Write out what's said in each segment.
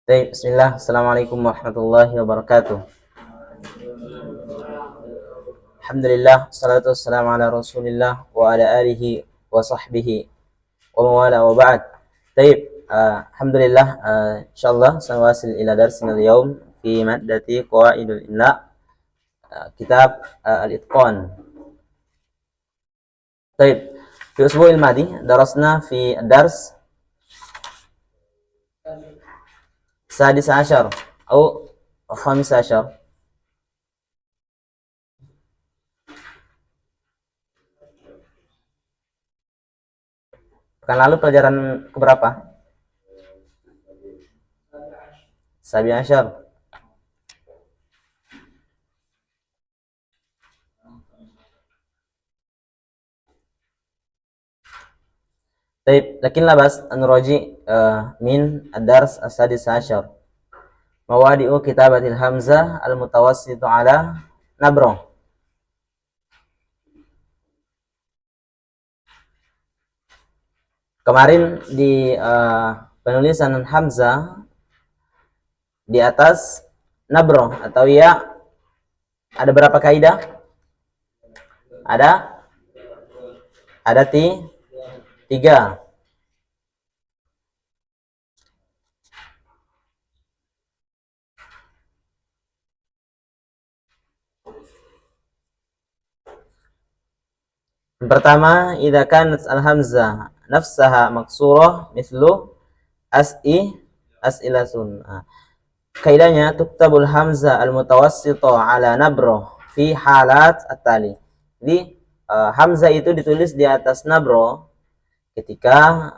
Baik, bismillah. Assalamualaikum warahmatullahi wabarakatuh. Alhamdulillah, salatu wassalamu ala rasulillah wa ala alihi wa sahbihi wa mawala wa ba'd. Baik, alhamdulillah, insyaallah sanwasil ila darsina al-yawm fi maddati qawaidul imla, kitab al-itqan. Baik, fi usbu'il madi darasna fi dars sadis ashar atau khamis ashar. Pekan lalu pelajaran keberapa? Sabi ashar. طيب لكن لا بأس أن نراجع من الدرس السادس عشر موادئ كتابة الهمزة المتوسط على نبره. Kemarin di penulisan hamzah di atas nabroh atau ya ada berapa kaidah? Ada tiga. Yang pertama, idza kanat al-hamzah nafsaha maksurah mithlu as'ilatun. Kaidahnya tuktabul hamzah al-mutawassita ala nabroh fi halat at-tali. Jadi hamzah itu ditulis di atas nabroh ketika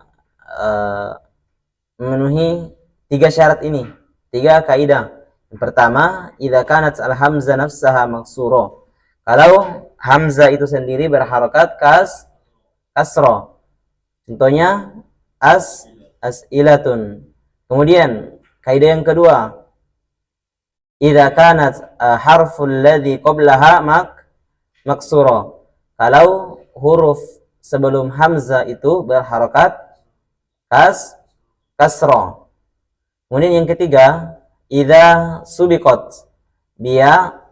memenuhi tiga syarat ini, tiga kaidah. Yang pertama, idza kanat al-hamzah nafsaha maksurah. Kalau hamzah itu sendiri berharokat kasroh. Contohnya as'ilatun. Kemudian kaidah yang kedua, idza kanat harful ladzi qablaha maksura. Kalau huruf sebelum hamzah itu berharokat kasroh. Kemudian yang ketiga, idza subiqat biya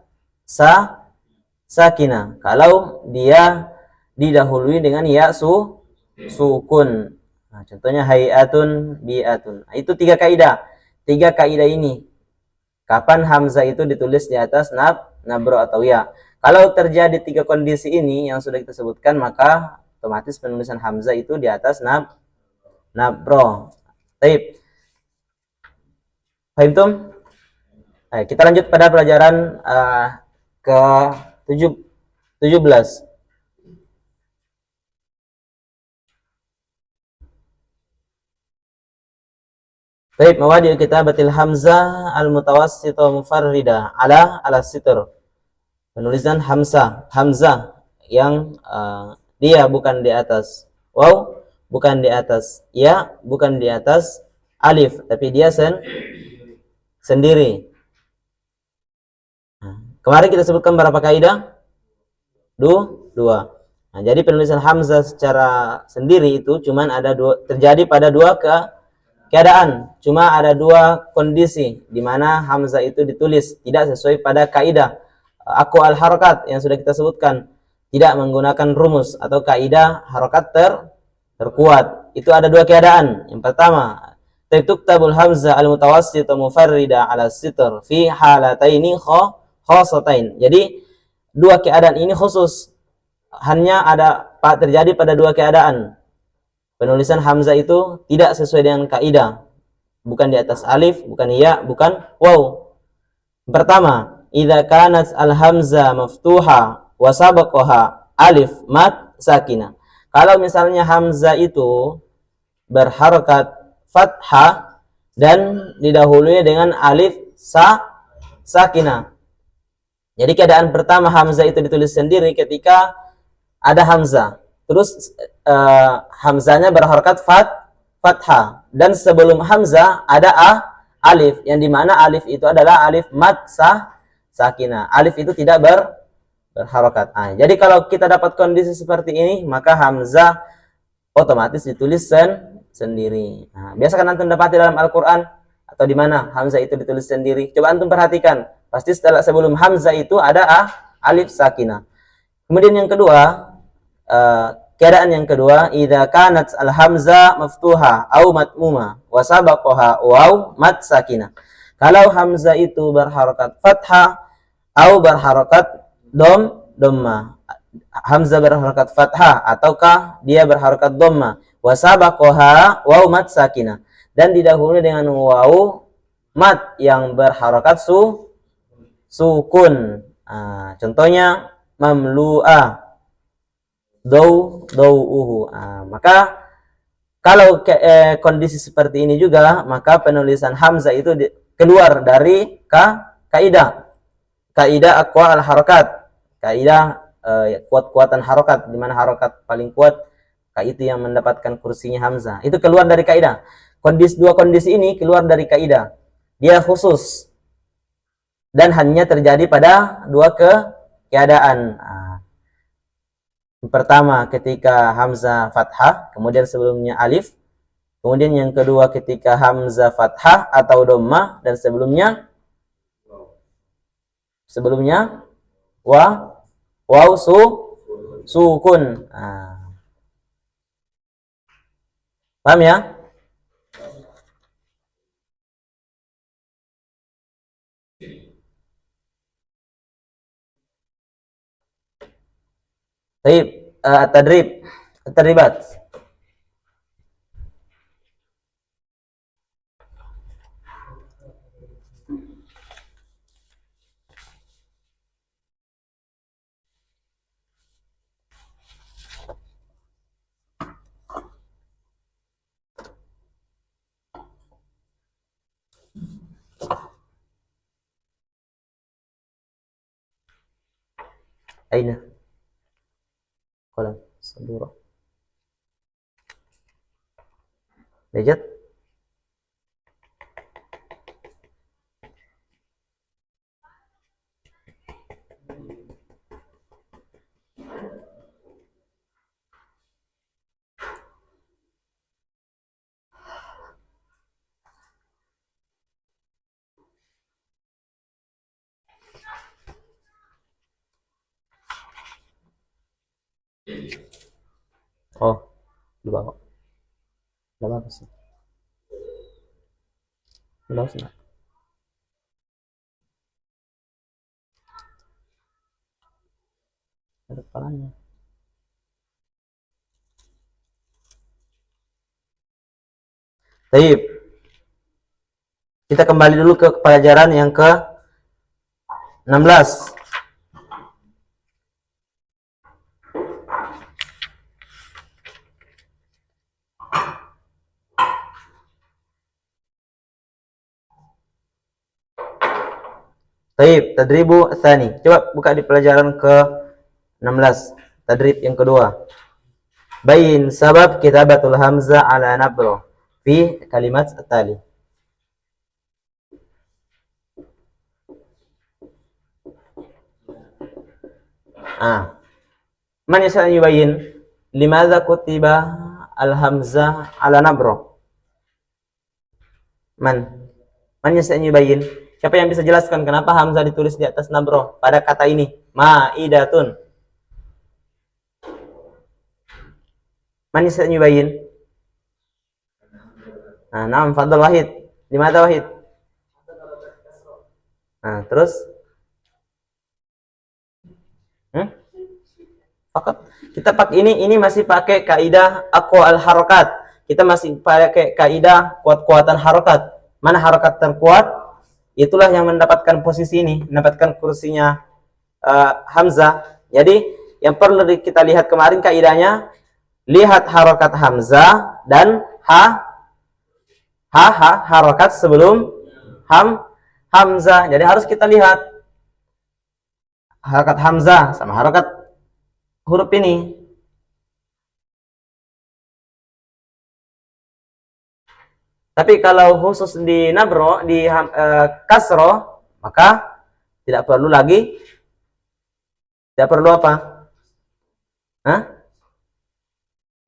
sakinah. Kalau dia didahului dengan ya sukun. Nah, contohnya hayatun bi'atun. Nah, itu tiga kaidah. Tiga kaidah ini kapan hamzah itu ditulis di atas nabro atau ya. Kalau terjadi tiga kondisi ini yang sudah kita sebutkan, maka otomatis penulisan hamzah itu di atas nabro. Baik. Paham? Kita lanjut pada pelajaran ke 17. Baik, mawadi' kitabatil hamzah al-mutawassita mufarrida ala sitr. Penulisan hamzah yang dia bukan di atas waw, bukan di atas ya, bukan di atas alif, tapi dia sendiri. Kemarin kita sebutkan berapa kaidah? Dua. Nah, jadi penulisan hamzah secara sendiri itu cuman ada terjadi pada dua keadaan. Cuma ada dua kondisi di mana hamzah itu ditulis tidak sesuai pada kaidah aku al-harakat yang sudah kita sebutkan, tidak menggunakan rumus atau kaidah harokat terkuat. Itu ada dua keadaan. Yang pertama, tuktabul hamzah al-mutawassita mufarrida ala sitr fi halataini khosatain. Jadi dua keadaan ini khusus, hanya terjadi pada dua keadaan. Penulisan hamzah itu tidak sesuai dengan kaidah, bukan di atas alif, bukan ya, bukan waw. Pertama, idza kanat al-hamzah maftuha wa sabaqaha alif mat sakinah. Kalau misalnya hamzah itu berharokat fathah dan didahului dengan alif sakinah. Jadi keadaan pertama hamzah itu ditulis sendiri ketika ada hamzah. Terus hamzahnya berharokat fathah dan sebelum hamzah ada alif, yang dimana alif itu adalah alif mat sakinah. Alif itu tidak berharokat. Jadi kalau kita dapat kondisi seperti ini, maka hamzah otomatis ditulis sendiri. Biasa kan antum dapati dalam Al-Quran atau di mana hamzah itu ditulis sendiri? Coba antum perhatikan. Pasti sebelum hamzah itu ada alif sakinah. Kemudian yang kedua, keadaan yang kedua, idza kanat al hamzah maftuha au matmuma wa sabaqaha waw mat sakinah. Kalau hamzah itu berharakat fathah au berharakat dhamma. Hamzah berharakat fathah ataukah dia berharakat dhamma, wa sabaqaha waw mat sakinah, dan didahului dengan waw mat yang berharakat sukun. Contohnya mamlu'a dau'uhu. Maka kalau kondisi seperti ini juga, maka penulisan hamzah itu keluar dari kaidah aqwa al harakat, kaidah kuat-kuatan harokat, di mana harokat paling kuat itu yang mendapatkan kursinya hamzah. Itu keluar dari kaidah. Dua kondisi ini keluar dari kaidah. Dia khusus dan hanya terjadi pada dua keadaan. Pertama ketika hamzah fathah, kemudian sebelumnya alif. Kemudian yang kedua ketika hamzah fathah atau dhammah dan sebelumnya waw sukun. Paham ya? Baik, tadribat. Aina qalam sabura Najat. Oh, di bawah. Udah bagus. Udah bagus. Ada kepalanya. Baik. Kita kembali dulu ke pelajaran yang ke-16. Baik, tadribu tsani. Coba buka di pelajaran ke-16. Tadrib yang kedua. Bayin sabab kitabatul hamzah ala nabro fi kalimat tali. Man yasa yubayyin limadza kutiba al hamzah ala nabro? Man yasa yubayyin? Siapa yang bisa jelaskan kenapa hamzah ditulis di atas nabro pada kata ini? Ma'idatun. Man yasa yubayyin? Naam, fadhal Wahid. Limadza Wahid? Terus? Fakat kita pakai ini masih pakai kaidah aqwa al harakat. Kita masih pakai kaidah kuat-kuatan harokat. Mana harokat terkuat, itulah yang mendapatkan posisi ini, mendapatkan kursinya hamzah. Jadi yang perlu kita lihat kemarin kaidahnya, lihat harokat hamzah dan harokat sebelum hamzah. Jadi harus kita lihat harokat hamzah sama harokat huruf ini. Tapi kalau khusus di nabro, di kasro, maka tidak perlu lagi. Tidak perlu apa?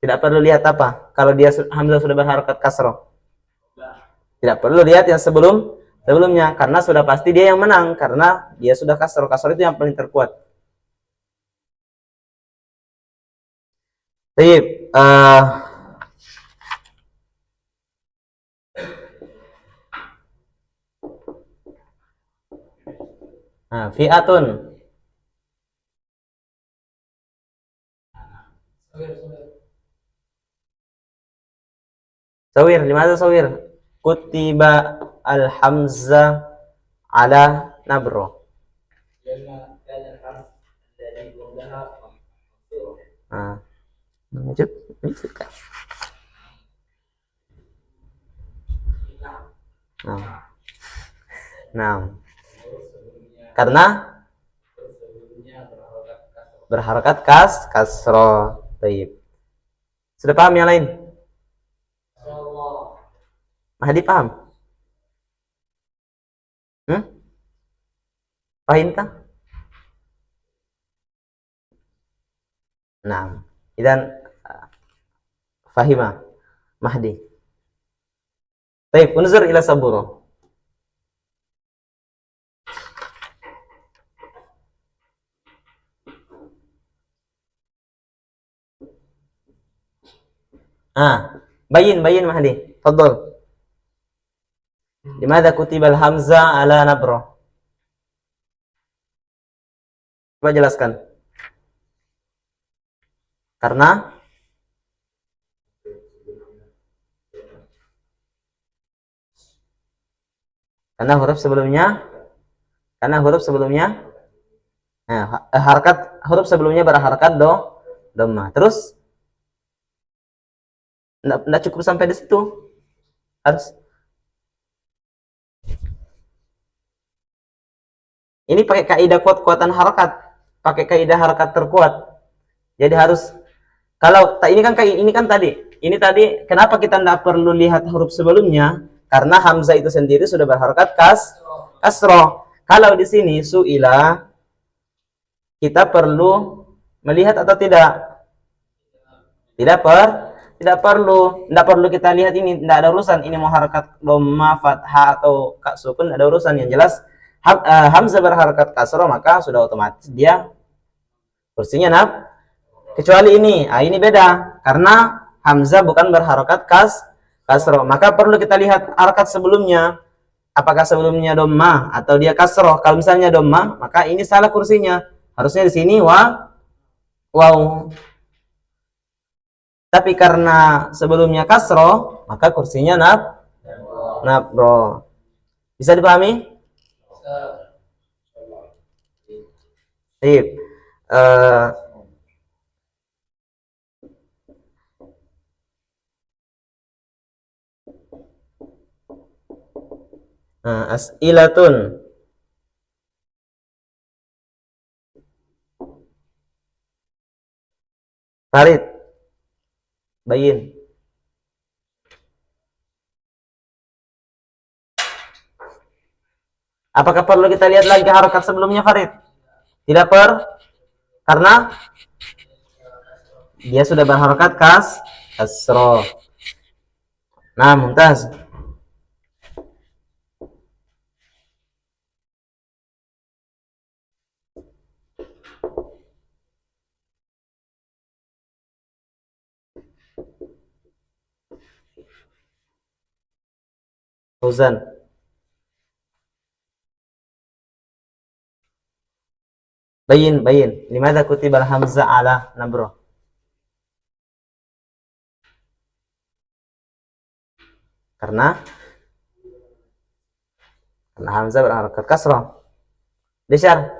Tidak perlu lihat apa? Kalau dia hamzah sudah berharokat kasro. Tidak perlu lihat yang sebelumnya karena sudah pasti dia yang menang karena dia sudah kasroh. Kasroh itu yang paling terkuat. Baik, fi'atun. Sawir, limadha sawir? Kutiba al-hamzah ala nabro. Lanjut. Nah, karena berharakat kasroh. Baik. Sudah paham yang lain? Mahdi paham? Paham tak? Nah, idan fahimah Mahdi. Baik, unzur ila saburo. Bayin Mahdi. Fadhol. Limadha kutibal hamzah ala nabro? Coba jelaskan. Karena huruf sebelumnya huruf sebelumnya berharakat dhamma. Terus enggak cukup sampai di situ. Harus ini pakai kaidah kuat-kuatan harakat, pakai kaidah harakat terkuat. Jadi harus kalau ini tadi kenapa kita tidak perlu lihat huruf sebelumnya? Karena hamzah itu sendiri sudah berharakat kasroh. Kalau di sini suila kita perlu melihat atau tidak? Tidak perlu kita lihat ini, tidak ada urusan ini mau harakat dhamma, fathah atau sukun, tidak ada urusan. Yang jelas hamzah berharakat kasroh maka sudah otomatis dia kursinya kecuali ini beda karena hamzah bukan berharakat kasroh, maka perlu kita lihat harakat sebelumnya, apakah sebelumnya dhamma atau dia kasroh. Kalau misalnya dhamma maka ini salah kursinya, harusnya di sini waw. Tapi karena sebelumnya kasroh maka kursinya nabro. Bisa dipahami? Baik. As'ilatun. Farid, bayin. Apakah perlu kita lihat lagi harakat sebelumnya, Farid? Tidak karena dia sudah berharakat kasroh. Nah, Mumtaz. Fauzan. Bayin. Limadha kutibal hamzah ala nabro? Karena hamzah berharakat kasroh. Deshar.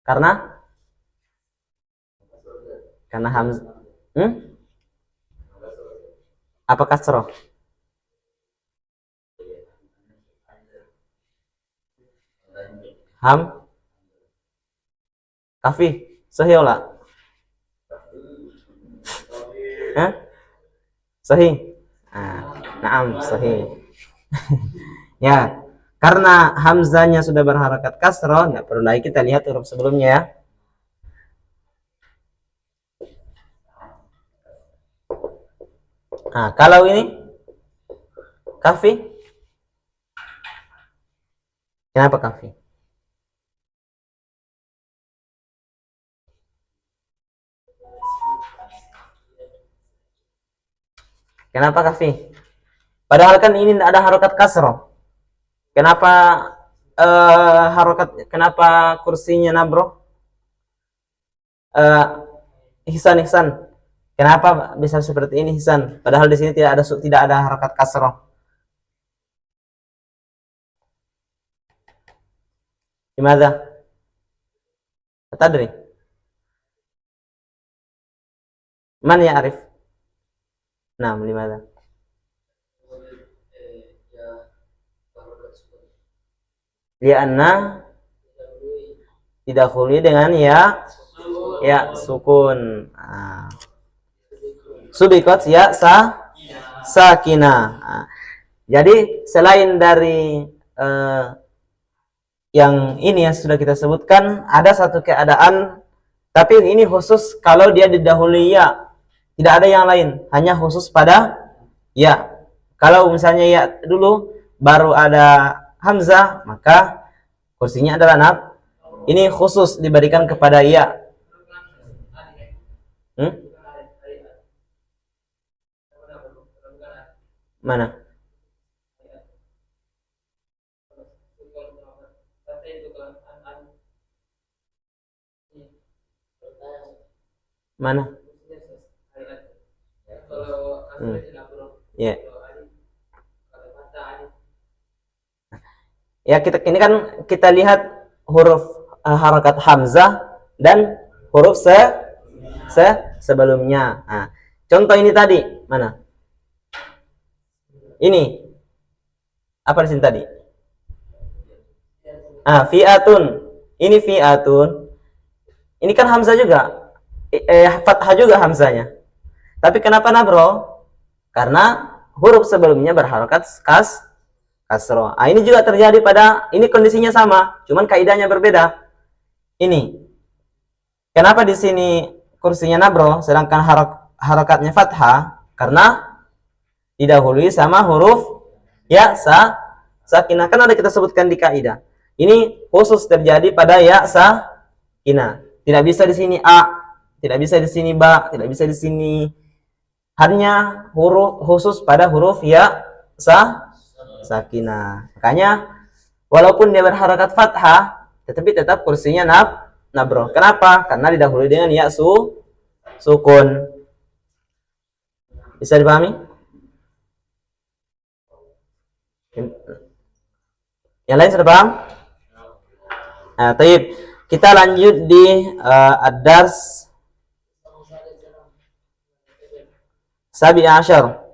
Karena hamzah. Apa kasroh? Kafi, sahih ola? Sahih. Naam, sahih. Ya, karena hamzanya sudah berharakat kasroh, nggak perlu lagi kita lihat huruf sebelumnya ya. Nah, kalau ini kafi, kenapa kafi? Kenapa kafi? Padahal kan ini ada harokat kasroh. Kenapa harokat? Kenapa kursinya nabro? Ihsan, Ihsan. Kenapa bisa seperti ini, Ihsan? Padahal di sini tidak ada harokat kasroh. Gimana? Tadri? Man ya Arif? Nah, gimana? Lianna didahului dengan ya sukun. Nah. Subikot ya sakinah. Nah. Jadi selain dari yang ini yang sudah kita sebutkan, ada satu keadaan, tapi ini khusus kalau dia didahului ya, tidak ada yang lain, hanya khusus pada ya. Kalau misalnya ya dulu baru ada hamzah, maka kursinya adalah nab. Ini khusus diberikan kepada ya. Mana? Mana? Ya. Ya, kita ini kan kita lihat huruf harakat hamzah dan huruf sebelumnya. Nah, contoh ini tadi mana? Ini apa di sini tadi? Fi'atun. Ini fi'atun. Ini kan hamzah juga. Fathah juga hamzahnya. Tapi kenapa nabro? Karena huruf sebelumnya berharokat kasroh. Ini juga terjadi pada ini kondisinya sama, cuman kaidahnya berbeda. Ini kenapa di sini kursinya nabro, sedangkan harokatnya fathah? Karena didahului sama huruf ya sakinah. Kan ada kita sebutkan di kaidah. Ini khusus terjadi pada ya sakinah. Tidak bisa di sini a, tidak bisa di sini ba, tidak bisa di sini. Hanya huruf khusus pada huruf ya sakinah. Makanya walaupun dia berharakat fathah, tetapi tetap kursinya nabro. Kenapa? Karena didahului dengan ya sukun. Bisa dipahami? Yang lain sudah paham? Nah, taib. Kita lanjut di ad-dars Sabi Ashar.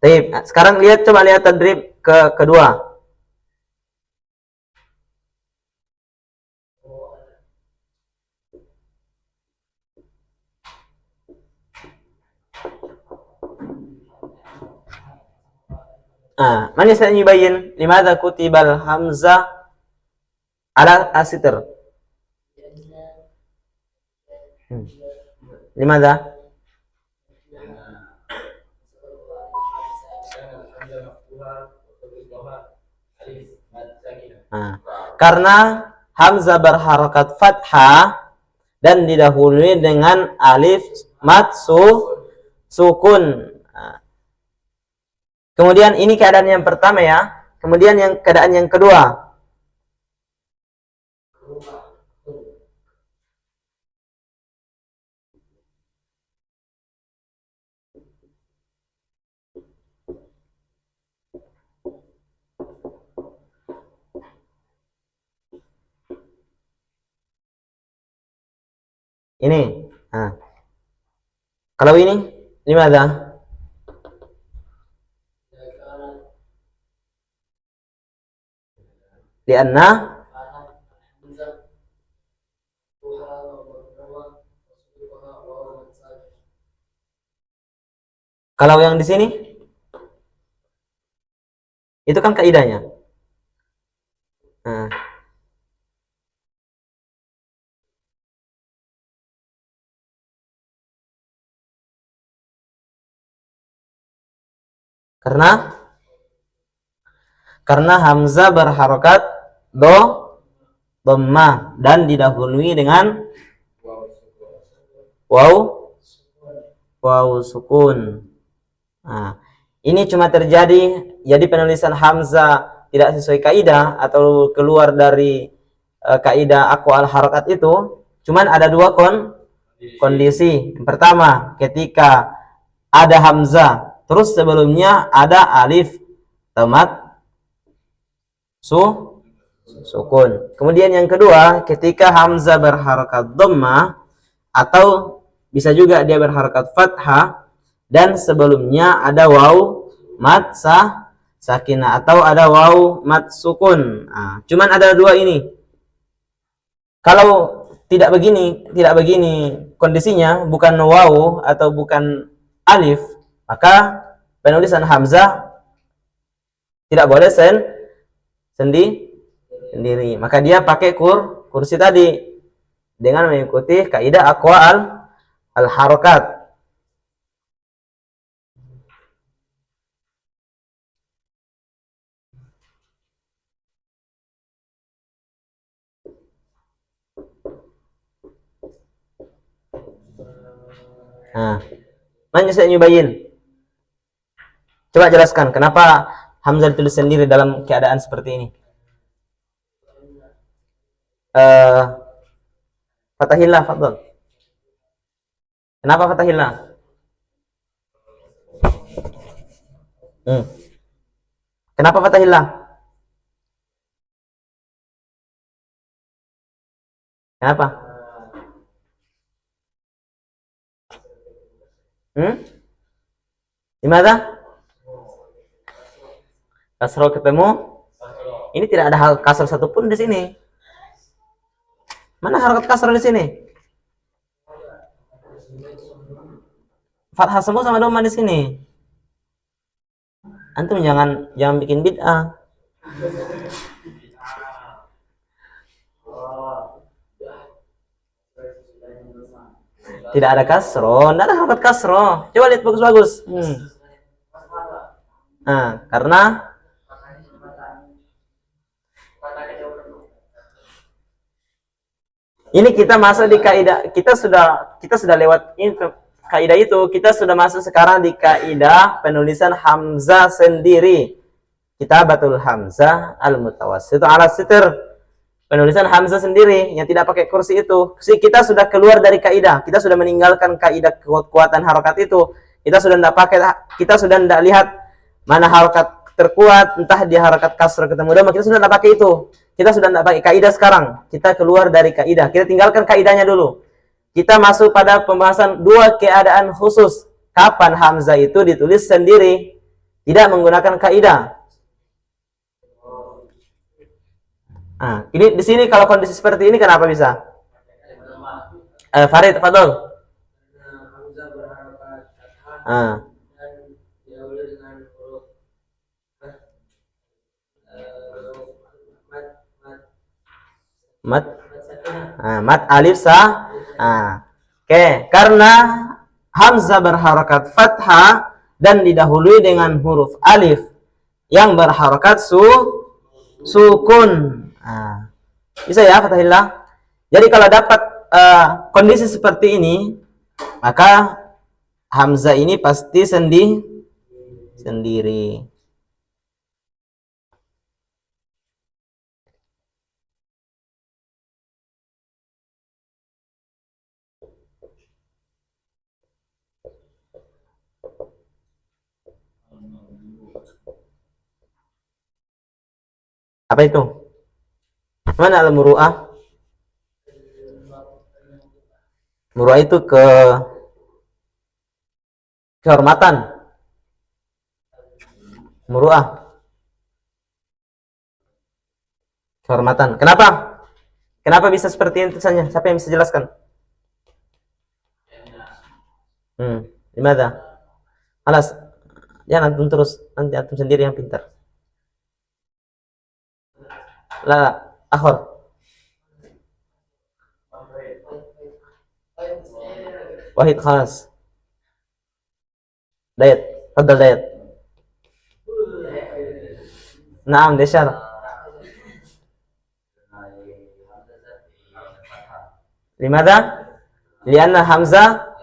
Taib. Sekarang coba lihat tadrib kedua. Man yastati yubayyin limadha kutibal hamzah ala asitr. Limadha? Karena hamzah berharokat fathah dan didahului dengan alif mad sukun. Kemudian ini keadaan yang pertama ya. Kemudian keadaan yang kedua. Ini. Kalau ini gimana? Lianna Kalau yang di sini itu kan kaidahnya. Nah, karena hamzah berharokat dhammah dan didahului dengan waw sukun. Nah, ini cuma terjadi jadi penulisan hamzah tidak sesuai kaidah atau keluar dari kaidah aqwal harokat itu, cuman ada dua kondisi. Yang pertama, ketika ada hamzah terus sebelumnya ada alif tamat sukun. Kemudian yang kedua, ketika hamzah berharokat dhammah atau bisa juga dia berharokat fathah dan sebelumnya ada waw mat sakinah atau ada waw mat sukun. Nah, cuman ada dua ini. Kalau tidak begini kondisinya, bukan waw atau bukan alif, maka penulisan hamzah tidak boleh sendiri. Maka dia pakai kursi tadi dengan mengikuti kaidah aqwa al harokat. Nah, mana saya nyobain? Coba jelaskan kenapa hamzah ditulis sendiri dalam keadaan seperti ini. Fatahillah, fadhol. Kenapa fatahillah? Kenapa fatahillah? Kenapa? Gimana? Kasroh ketemu? Ini tidak ada hal kasroh satupun di sini. Mana harokat kasroh di sini? Fathah semua sama doma di sini. Antum jangan bikin bid'ah. Tidak ada kasroh, tidak ada harokat kasroh. Coba lihat bagus-bagus. Nah, karena ini kita masuk di kaidah, kita sudah lewat ini kaidah itu, kita sudah masuk sekarang di kaidah penulisan hamzah sendiri. Kitabatul hamzah al mutawassit ala sitr. Penulisan hamzah sendiri yang tidak pakai kursi itu. Kita sudah keluar dari kaidah, kita sudah meninggalkan kaidah kekuatan harokat itu. Kita sudah tidak lihat mana harokat terkuat, entah di harokat kasrah ketemu dhamma, kita sudah tidak pakai itu. Kita sudah tidak pakai kaidah sekarang. Kita keluar dari kaidah. Kita tinggalkan kaidahnya dulu. Kita masuk pada pembahasan dua keadaan khusus. Kapan hamzah itu ditulis sendiri, tidak menggunakan kaidah. Nah, ini di sini kalau kondisi seperti ini kenapa bisa? Farid, fadol. Mat alif sa. Oke, karena hamzah berharakat fathah dan didahului dengan huruf alif yang berharakat sukun. Bisa ya fathahillah. Jadi kalau dapat kondisi seperti ini, maka hamzah ini pasti sendiri. Apa itu? Mana al-muru'ah? Muru'ah itu kehormatan. Muru'ah. Kehormatan. Kenapa? Kenapa bisa seperti itu tulisannya? Siapa yang bisa jelaskan? Gimana? Alas, jangan antum terus, nanti antum sendiri yang pintar. La, akhor. Wahid khalas. Dayat, fadal dayat. Naam, Deshar. Limada? Lianna Hamzah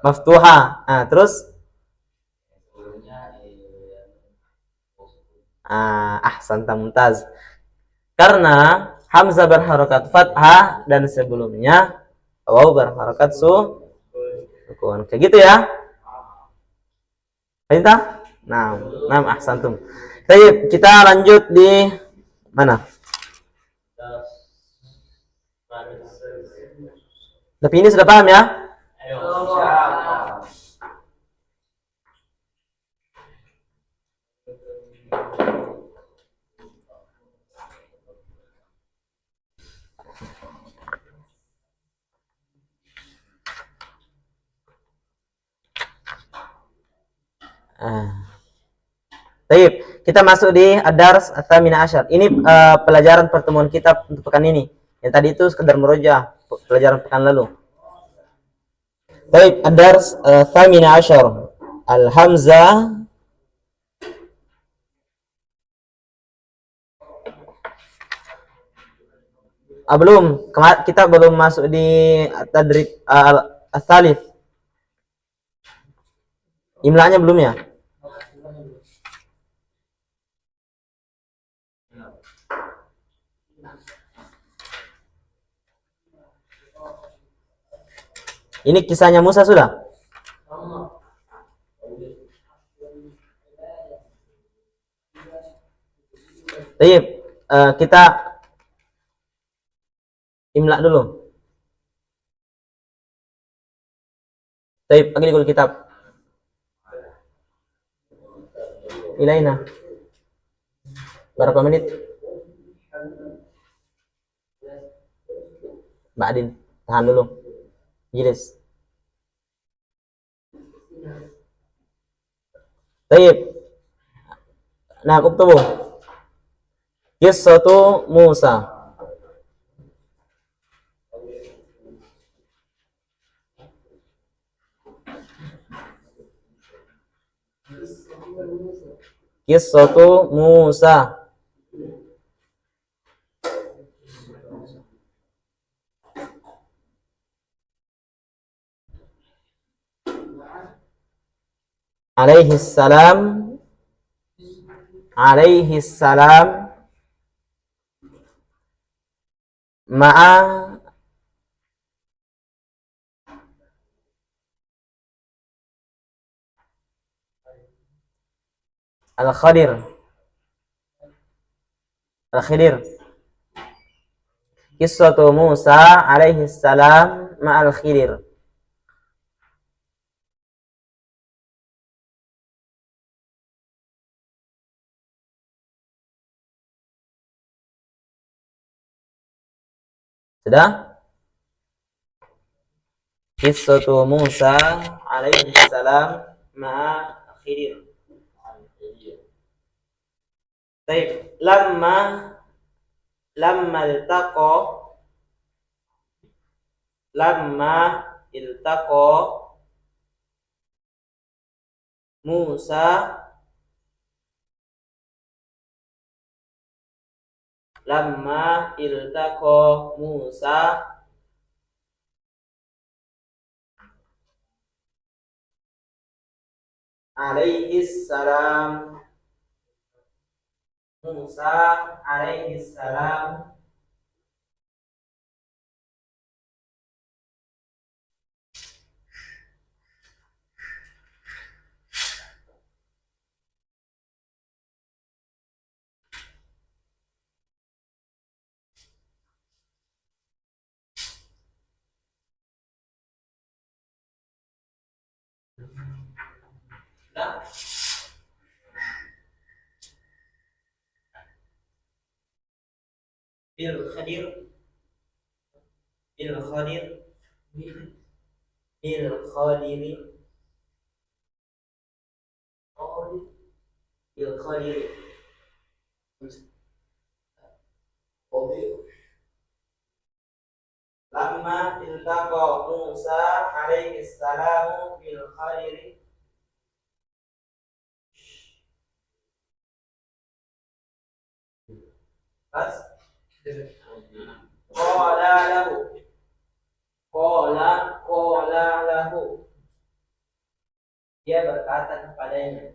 maftuha. Ah, terus? Ahsan mumtaz. Karena Hamzah berharokat fathah dan sebelumnya waw berharokat sukun. Kayak gitu ya? Perintah? Nah, ahsantum. Baik, kita lanjut di mana? Tapi ini sudah paham ya? Baik, kita masuk di Ad-Dars Ats-Tsamina Asyar. Ini pelajaran pertemuan kita untuk pekan ini. Yang tadi itu sekedar merojah pelajaran pekan lalu. Baik, Ad-Dars Ats-Tsamina Asyar. Al-Hamzah belum, kita belum masuk di tadrib al-tsalits. Imlanya belum ya? Ini kisahnya Musa sudah? Baik, kita imla dulu. Baik, panggil kitab. Ilaina. Berapa menit? Mbak Adin, tahan dulu. Jilis. Baik. Nah, uktubu. Qissatu Musa. Qissatu Musa. Alaihi salam. Alaihi salam. Ma'a Al-Khadir. Al-Khidir. Qissatu Musa alaihi salam ma'al Khidir. Sudah? Qissatu Musa alaihi salam ma'al Khidir. Baik, lamma iltaqa Musa alaihi salam bil Khadir bil Khadir bil Khadiri bil khairi. Lamma iltaqa Musa alaihi salamu bil khairi. Pas qala lahu, qala lahu, dia berkata kepadanya.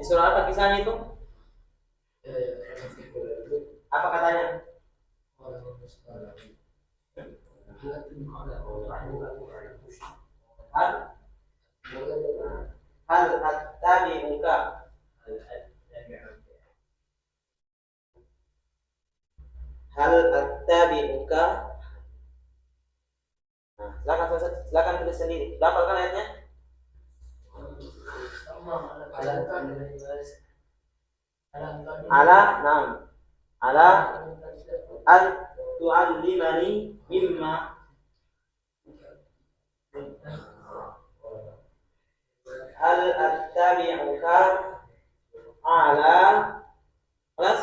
Di surah apa kisahnya itu? Apa katanya? Hal attabi'uka, hal attabi'uka. Nah, silakan tulis sendiri. Dapatkan ayatnya? Ala, nam. Ala an tu'allimani mimma, hal attabi'uka ala plus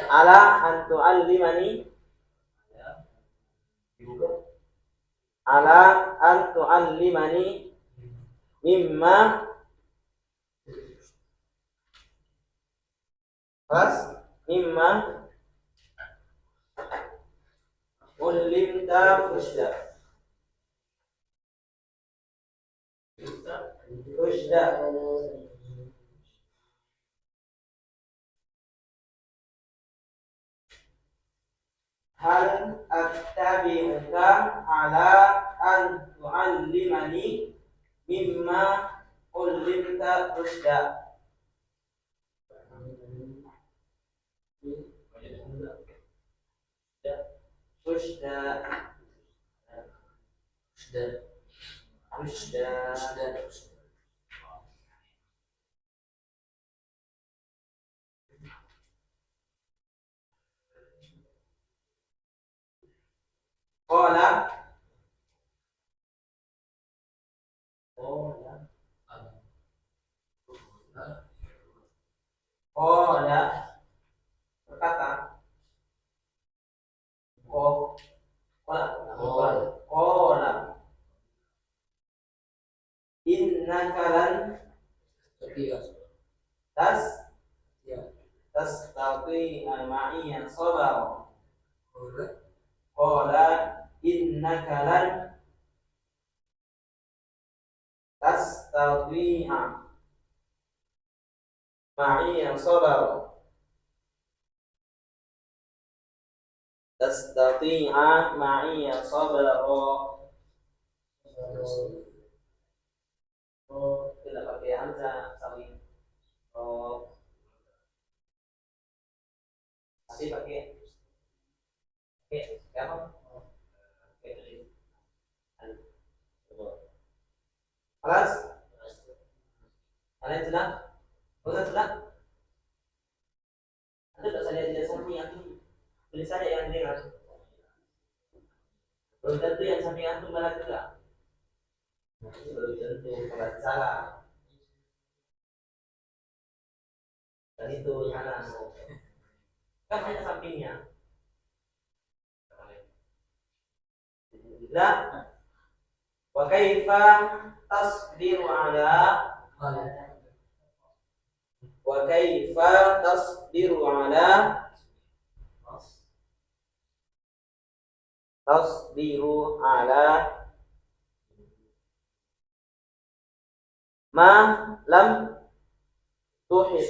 ala an tu'allimani, ala an tu'allimani mimma plus mimma ullimta rusyda. Hal attabi'uka ala an tu'allimani mimma ullimta rusyda. Qala berkata, qala innaka lan tastati'a ma'iya sabara. Qala innaka lan tastati'a ma'iya sabara. Tastati'a ma'iya sabara. Tidak pakai hamzah sawi. Tapi pakai apa? Alas? Kalian sudah? Bukan sudah? Anda tak saya lihat samping antum, tulis saja yang dengar. Belum tentu yang samping antum benar juga. Belum tentu, kalau salah. Dan itu salah. Kan hanya sampingnya. La wa kaifa tasbiru ala, wa kaifa tasbiru ala, tasbiru ala ma lam tuhit.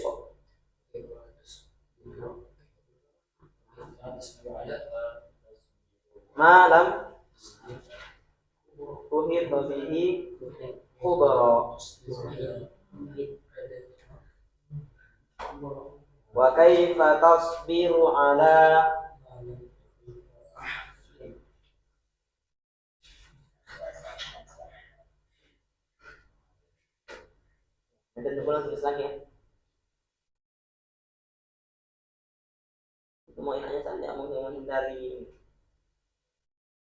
Ma lam tuhit bihi khubara. Wa kaifa tasbiru ala tentu pulang tulis lagi ya. Itu mau enaknya saja, mau menghindari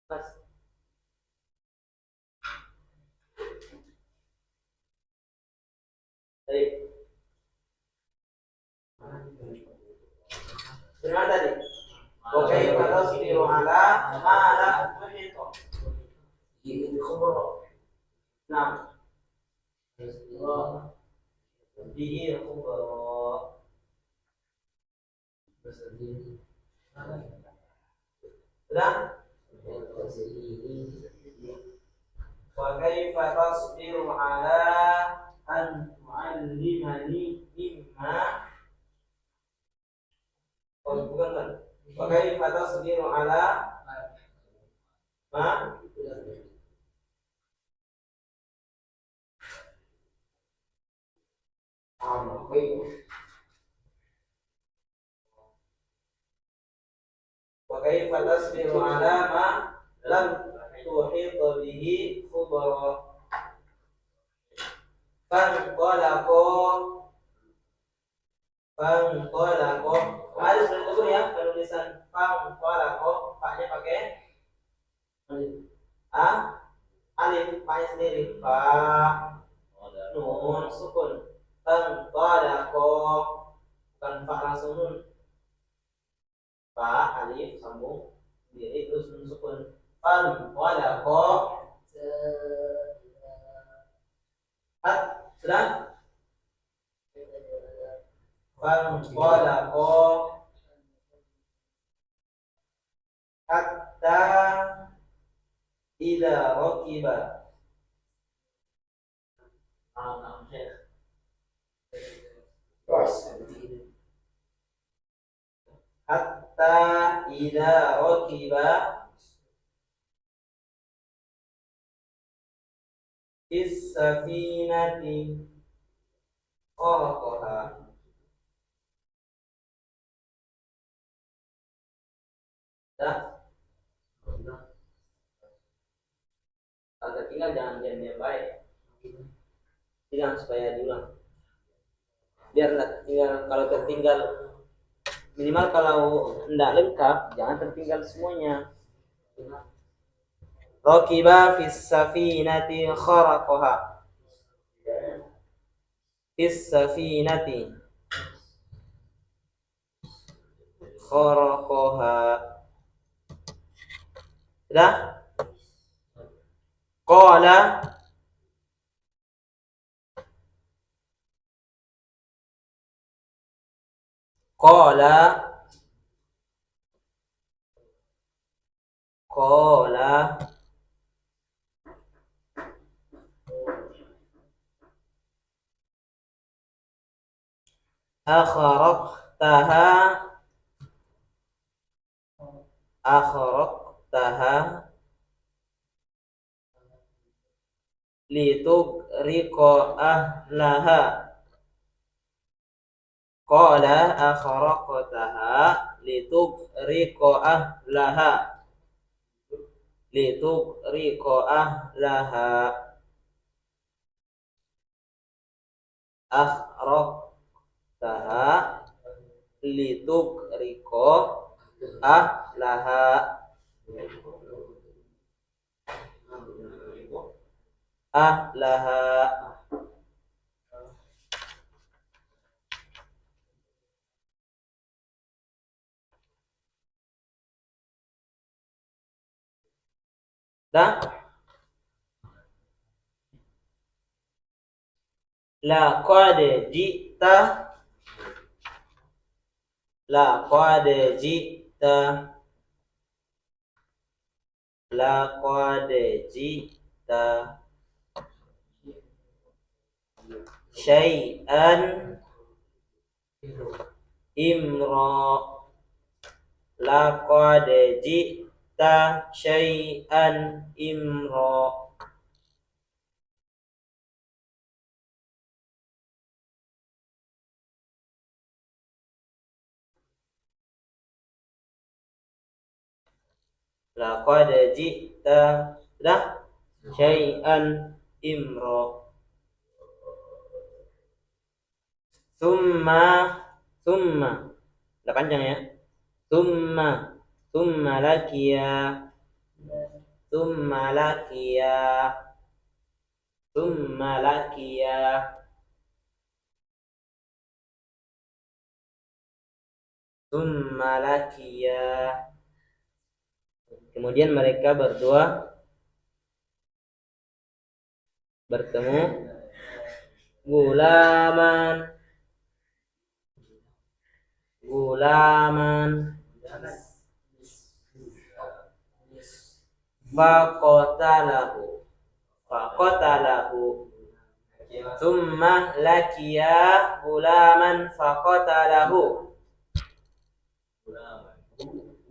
mas. Baik. Gimana tadi? Oke, kalau tasbiru ala ma la tuhita. Nah, bihi khubara. Sudah? Wa kaifa tasbiru ala an tu'allimani mimma. Oh, bukan kan? Wa kaifa tasbiru ala ma wa kaifa tasbiru ala ma lam tuhit bihi khubara. Fanqalaqo. Kemarin sudah dulu ya penulisan fanqalaqo, paknya pakai a alif, paknya sendiri fa nun sukun. Fanqalaqo, bukan fa langsung nun, fa alif sambung sendiri terus nun sukun. Fanqalaqo. Sudah? Fanqalaqo hatta idza rakiba. Hatta idza rakiba fis safinati kharaqaha. Dah. Kalau tertinggal jangan diam-diam baik. Bilang supaya diulang. Biar enggak tertinggal. Kalau tertinggal, minimal kalau enggak lengkap, jangan tertinggal semuanya. Rakiba fis safinati kharaqaha. Fis safinati kharaqaha. Sudah? Qala Qala Qala akhraqtaha akhraqtaha litugriqa ahlaha. Qala akhraqtaha litugriqa ahlaha. Litugriqa ahlaha. Akhraqtaha litugriqa ahlaha. Ahlaha. Dah? Laqad ji'ta. Laqad ji'ta. Laqad ji'ta syai'an imra. Laqad ji'ta syai'an imra. Laqad ji'ta. Sudah? Syai'an imra. Summa, summa. Udah panjang ya. Summa, summa lakiya, summa lakiya, summa lakiya, summa lakiya. Kemudian mereka berdua bertemu. Gulaman, gulaman. Faqatalahu, faqatalahu. Summa lakiya gulaman faqatalahu.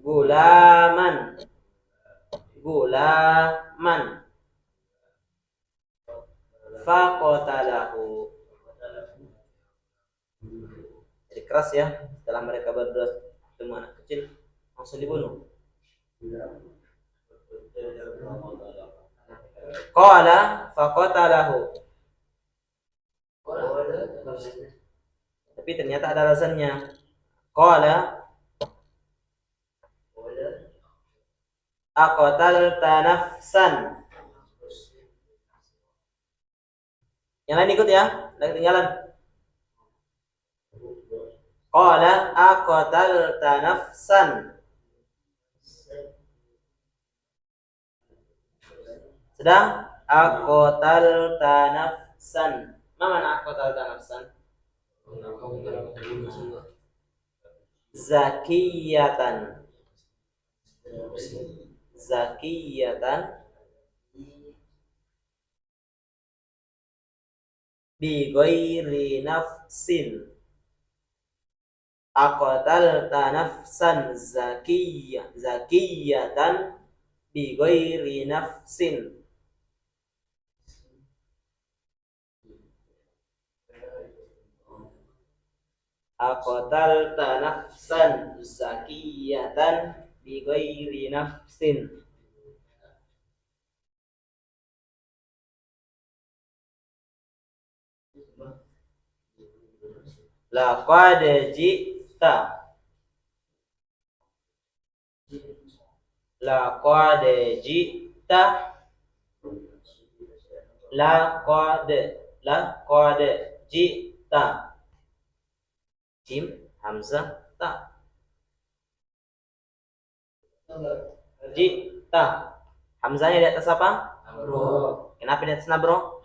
Gulaman, gulaman. Faqatalahu. Jadi keras ya. Setelah mereka berdua ketemu anak kecil, langsung dibunuh. Qala faqatalahu. Tapi ternyata ada alasannya. Qala aqtalta nafsan. Yang lain ikut ya, enggak ketinggalan. Qala aqtalta nafsan. Sedang aqtalta nafsan. Ma mana aqtalta nafsan? Zakiyatan. Zakiyatan bi ghairi nafsin. Aqtalta nafsan zakiyatan bi ghairi nafsin. Aqtalta nafsan zakiyatan bi ghairi nafsin. Laqad ji'ta, laqad ji'ta, laqad, laqad ji'ta. Jim, hamzah, ta. Ji'ta. Hamzahnya di atas apa? Bro. Kenapa di atas nabro?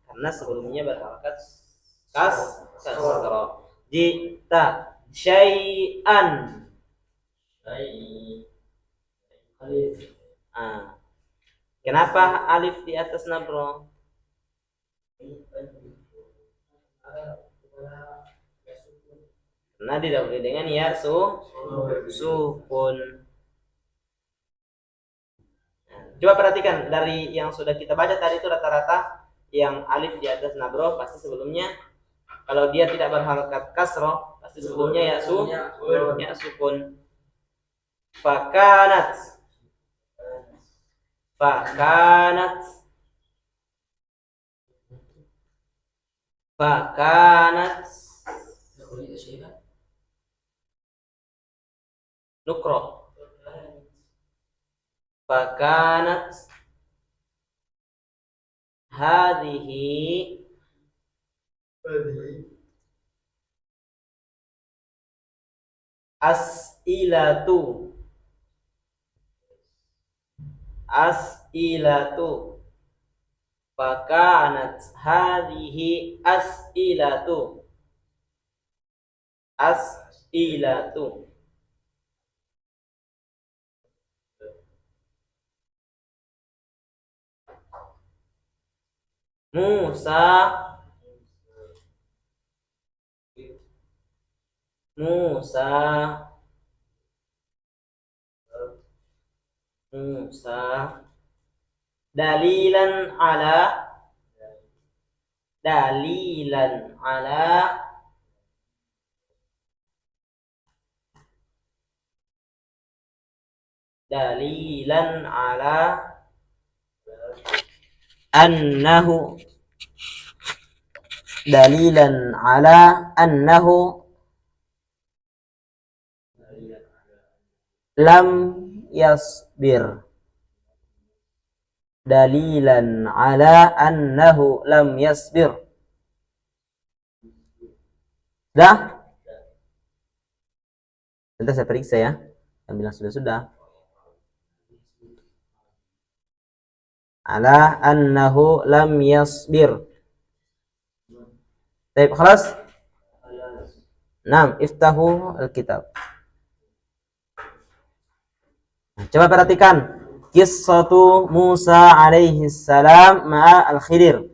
Karena sebelumnya berharakat kasra. Ji'ta syai'an. Kenapa alif di atas nabro? Karena didahului dengan ya sukun. Coba perhatikan dari yang sudah kita baca tadi itu rata-rata yang alif di atas nabro pasti sebelumnya kalau dia tidak berharakat kasroh pasti sebelumnya ya sukun. Fakanat, fakanat, fakanat. Nukro. Fakanat hadhihi as'ilatu, as'ilatu. Fakanat hadhihi as'ilatu, as'ilatu. Musa, Musa, Musa. Dalilan ala, dalilan ala, dalilan ala annahu dalilan ala annahu lam yasbir. Dalilan ala annahu lam yasbir. Sudah? Nanti saya periksa ya. Yang bilang sudah. Ala annahu lam yasbir. Baik, khalas? Naam, iftahu al-kitab. Coba perhatikan qissatu Musa alaihi salam ma'a al-Khidir.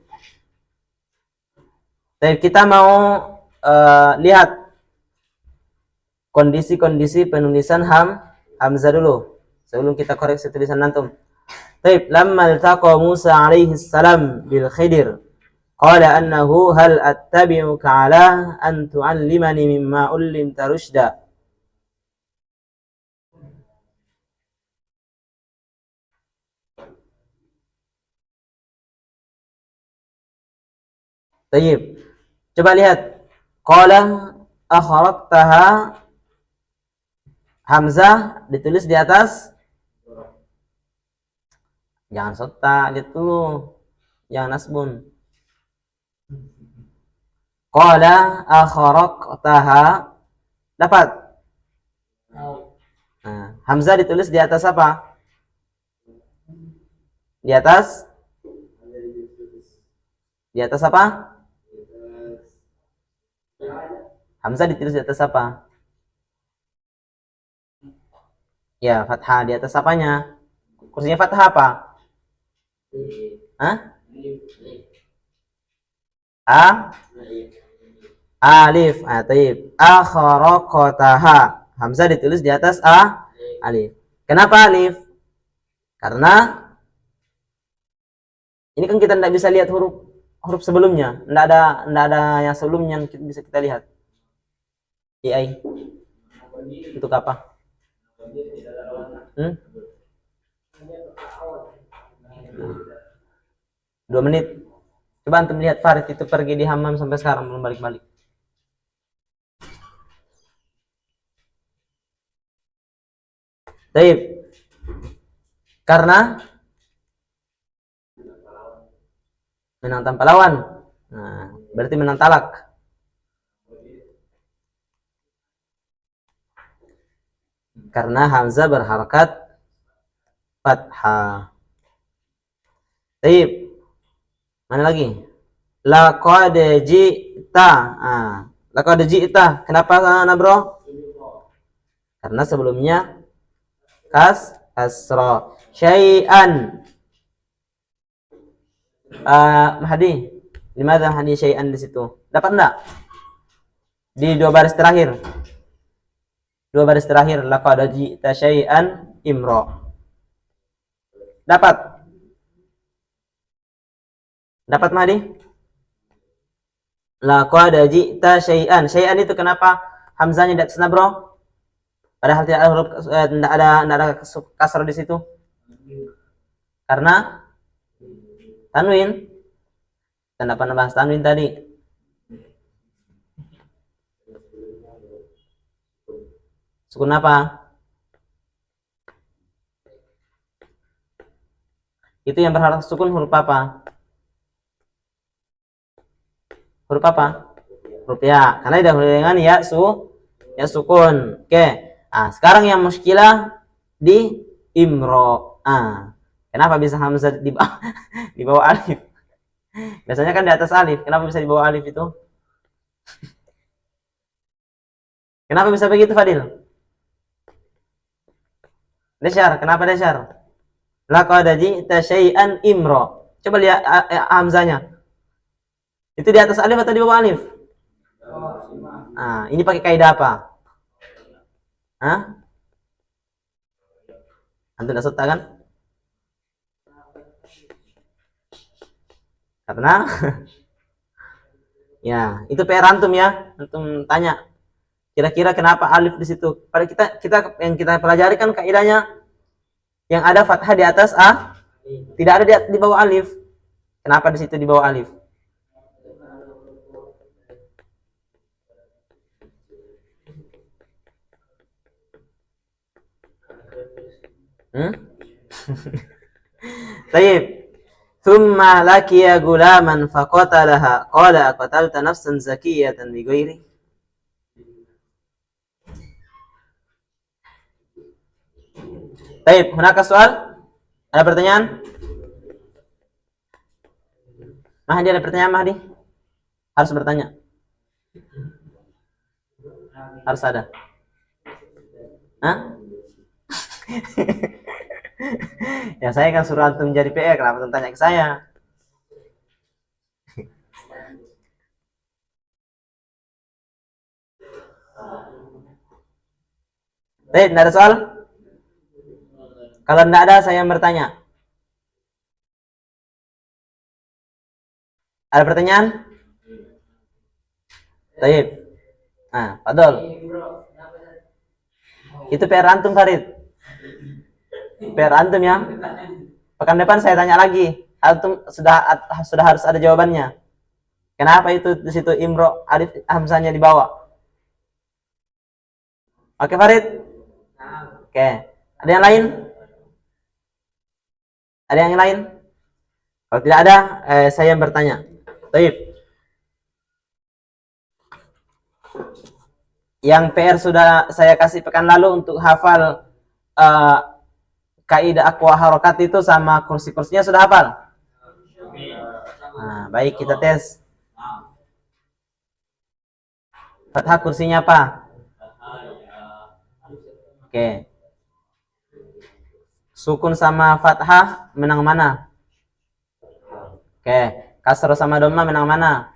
Baik, kita mau lihat kondisi-kondisi penulisan hamzah dulu sebelum kita koreksi tulisan antum. Baik, lamma altaqa Musa alaihi salam bil Khidir qala annahu hal attabi'uka ala an tu'allimani mimma ullimta rushda. Baik, coba lihat qala akhrajtaha, hamzah ditulis di atas, jangan sota, lihat dulu, jangan nasbun. Qala akhrajtaha, dapat. Nah, hamzah ditulis di atas apa? Di atas? Di atas apa? Hamzah ditulis di atas apa? Ya, fathah. Di atas apanya? Kursinya fathah apa? Hah? Alif. Taib. Akhraqataha. Hamzah ditulis di atas alif. Kenapa alif? Karena ini kan kita tidak bisa lihat huruf sebelumnya. Tidak ada yang sebelumnya yang bisa kita lihat. AI. Untuk apa? 2 menit. Coba antum lihat Farid itu pergi di hammam sampai sekarang belum balik-balik. Baik. Karena menang tanpa lawan. Nah, berarti menang talak. Karena hamzah berharakat fathah. Baik. Mana lagi? Laqad ji'ta. Laqad ji'ta. Kenapa bro? Karena sebelumnya kasra. Syai'an. Mahdi. Limadha Mahdi syai'an di situ? Dapat enggak? Di 2 baris terakhir. 2 baris terakhir, laqad ji'ta syai'an imra. Dapat? Dapat Mahdi? Laqad ji'ta syai'an. Syai'an itu kenapa hamzahnya di atas bro? Padahal tidak ada huruf, tidak ada kasrah di situ. Karena tanwin. Tanda penambah tanwin tadi. Sukun apa? Itu yang berharap sukun huruf apa? Huruf apa? Huruf ya. Karena didahului dengan ya sukun. Oke. Sekarang yang muskilah di imro. Kenapa bisa hamzah di bawah alif? Biasanya kan di atas alif. Kenapa bisa di bawah alif itu? Kenapa bisa begitu Fadil? Dasyar, kenapa dasyar? Laqad ji'ta syai'an imra. Coba lihat hamzahnya. Itu di atas alif atau di bawah alif? Ini pakai kaidah apa? Antum tidak serta kan? Karena ya, itu PR antum ya. Antum tanya kira-kira kenapa alif di situ? Pada kita yang kita pelajari kan kaidahnya yang ada fathah di atas tidak ada di bawah alif. Kenapa di situ di bawah alif? Baik. Thumma laqiya gulaman faqatalaha qala aqatalta nafsan zakiyatan bighairi. Baik, hunaka soal? Ada pertanyaan? Mahdi ada pertanyaan, Mahdi? Harus bertanya. Harus ada. Hah? Ya saya kan suruh antum jadi PR, kenapa antum tanya ke saya? Baik, tidak ada soal? Kalau tidak ada, saya yang bertanya. Ada pertanyaan? Baik. Nah, Fadol. Itu PR antum, Farid. PR antum ya. Pekan depan saya tanya lagi. Antum sudah harus ada jawabannya. Kenapa itu di situ Imro alif hamzahnya dibawa? Oke, Farid? Oke. Ada yang lain? Ada yang lain? Kalau tidak ada, saya yang bertanya. Baik. Yang PR sudah saya kasih pekan lalu untuk hafal kaidah aqwa harokat itu sama kursi-kursinya sudah hafal? Nah, baik, kita tes. Fathah kursinya apa? Oke. Sukun sama fathah menang mana? Oke. Kasroh sama dhamma menang mana?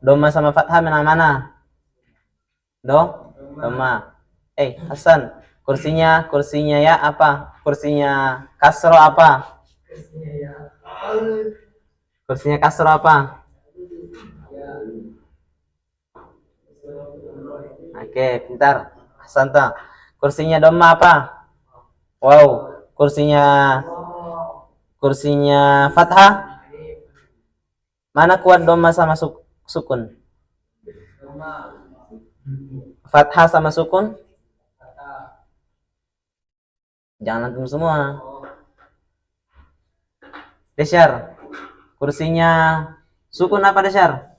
Dhamma sama fathah menang mana? Dhamma. Hasan, kursinya ya apa? Kursinya kasroh apa? Kursinya kasroh apa? Oke, pintar. Hasan ta. Kursinya dhamma apa? Wow. Kursinya fathah. Mana kuat dhamma sama sukun? Fathah sama sukun? Jangan antum semua. Desyar. Kursinya sukun apa Desyar?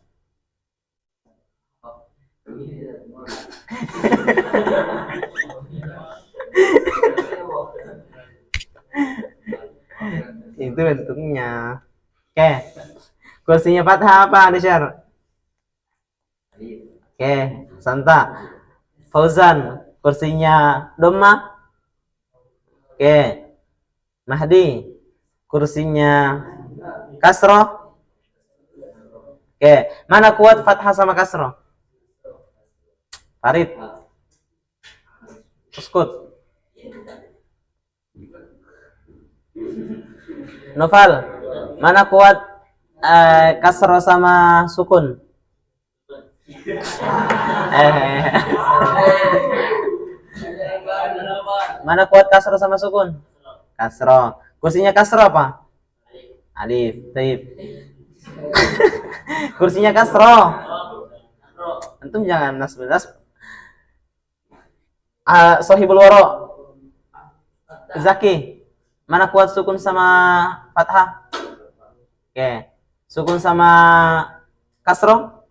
Itu bentuknya. Oke. Kursinya fathah apa Desyar? Oke, Santa. Fauzan, kursinya dhamma? Oke. Mahdi, kursinya kasroh? Oke. Mana kuat fathah sama kasroh? Farid. Uskut. Noval, mana kuat kasroh sama sukun? Mana kuat kasroh sama sukun? Kasroh. Kursinya kasroh apa? Alif. Taib. Kursinya kasroh. Antum jangan nasb. Sohibul waro. Zaki. Mana kuat sukun sama fathah? Oke. Sukun sama kasroh?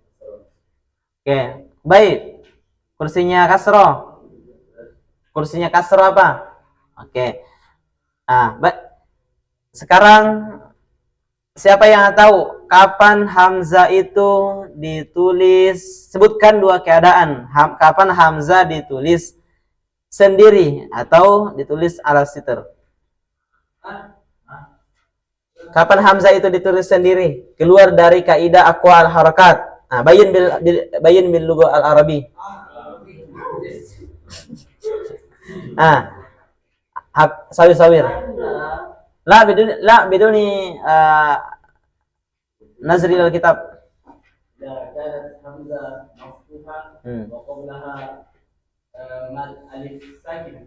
Oke. Baik. Kursinya kasroh. Kursinya kasroh apa? Oke. Nah, sekarang siapa yang tahu kapan hamzah itu ditulis? Sebutkan dua keadaan. Kapan hamzah ditulis sendiri atau ditulis ala sitr? Kapan hamzah itu ditulis sendiri? Keluar dari kaidah aqwa al harakat. Nah, bayin bil lugha al arabi. Sawir. La biduni nazri al kitab.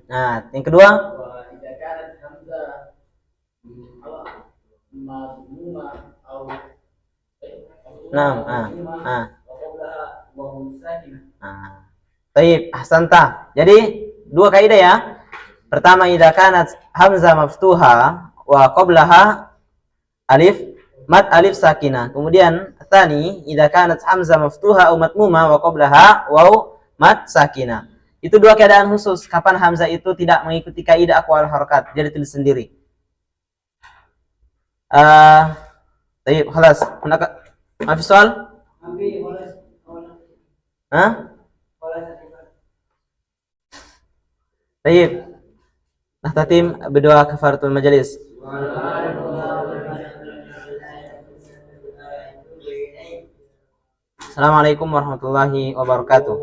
Nah, yang kedua Naam. Baik, ahsanta. Jadi dua kaidah ya. Pertama, idza kanat hamzah maftuha wa qablaha alif alif sakinah. Kemudian tsani, idza kanat hamzah maftuha aw matmuma wa qablaha waw mat sakinah. Itu dua keadaan khusus kapan hamzah itu tidak mengikuti kaidah aqwal harakat, jadi tulis sendiri. Baik, خلاص. ما في سؤال؟ ها؟ طيب نختتم بدعاء كفارة المجلس. Assalamualaikum warahmatullahi wabarakatuh.